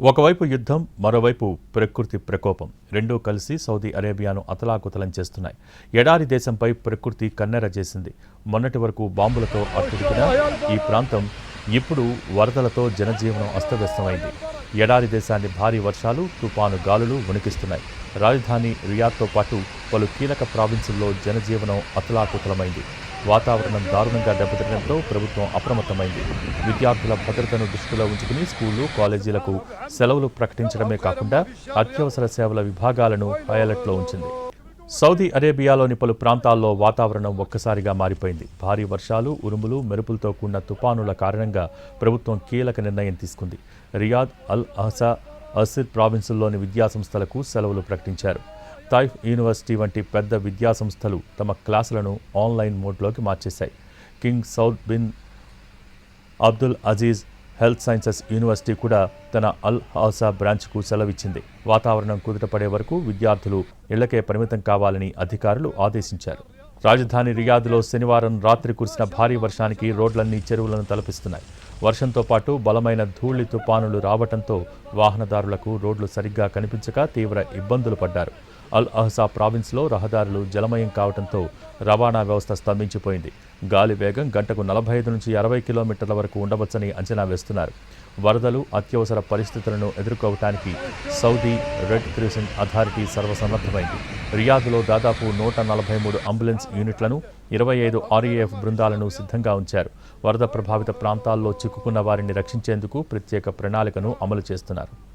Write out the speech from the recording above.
ఒకవైపు యుద్ధం, మరోవైపు ప్రకృతి ప్రకోపం రెండూ కలిసి సౌదీ అరేబియాను అతలాకుతలం చేస్తున్నాయి. ఎడారి దేశంపై ప్రకృతి కన్నెర చేసింది. మొన్నటి వరకు బాంబులతో అట్టుడికిన ఈ ప్రాంతం ఇప్పుడు వరదలతో జనజీవనం అస్తవ్యస్తమైంది. ఎడారి దేశాన్ని భారీ వర్షాలు, తుపాను గాలులు వణికిస్తున్నాయి. రాజధాని రియాద్తో పాటు పలు కీలక ప్రావిన్సుల్లో జనజీవనం అతలాకుతలమైంది. వాతావరణం దారుణంగా దెబ్బతినడంతో ప్రభుత్వం అప్రమత్తమైంది. విద్యార్థుల భద్రతను దృష్టిలో ఉంచుకుని స్కూళ్లు, కాలేజీలకు సెలవులు ప్రకటించడమే కాకుండా అత్యవసర సేవల విభాగాలను హై అలర్ట్లో ఉంచింది. సౌదీ అరేబియాలోని పలు ప్రాంతాల్లో వాతావరణం ఒక్కసారిగా మారిపోయింది. భారీ వర్షాలు, ఉరుములు, మెరుపులతో కూడిన తుపానుల కారణంగా ప్రభుత్వం కీలక నిర్ణయం తీసుకుంది. రియాద్, అల్ అహసా, అసిర్ ప్రావిన్సుల్లోని విద్యాసంస్థలకు సెలవులు ప్రకటించారు. తైఫ్ యూనివర్సిటీ వంటి పెద్ద విద్యాసంస్థలు తమ క్లాసులను ఆన్లైన్ మోడ్లోకి మార్చేశాయి. King Saud bin Abdul Aziz health sciences university కూడా తన అల్ అహసా బ్రాంచ్కు సెలవిచ్చింది. వాతావరణం కుదుటపడే వరకు విద్యార్థులు ఇళ్లకే పరిమితం కావాలని అధికారులు ఆదేశించారు. రాజధాని రియాద్లో శనివారం రాత్రి కురిసిన భారీ వర్షానికి రోడ్లన్నీ చెరువులను తలపిస్తున్నాయి. వర్షంతో పాటు బలమైన ధూళి తుపానులు రావడంతో వాహనదారులకు రోడ్లు సరిగ్గా కనిపించక తీవ్ర ఇబ్బందులు పడ్డారు. అల్ అహసా ప్రావిన్స్లో రహదారులు జలమయం కావడంతో రవాణా వ్యవస్థ స్తంభించిపోయింది. గాలి వేగం గంటకు 45 నుంచి 60 కిలోమీటర్ల వరకు ఉండవచ్చని అంచనా వేస్తున్నారు. వరదలు, అత్యవసర పరిస్థితులను ఎదుర్కోవటానికి సౌదీ రెడ్ క్రిసెంట్ అథారిటీ సర్వసన్నద్ధమైంది. రియాద్లో దాదాపు 143 అంబులెన్స్ యూనిట్లను, 25 RAF బృందాలను సిద్ధంగా ఉంచారు. వరద ప్రభావిత ప్రాంతాల్లో చిక్కుకున్న వారిని రక్షించేందుకు ప్రత్యేక ప్రణాళికను అమలు చేస్తున్నారు.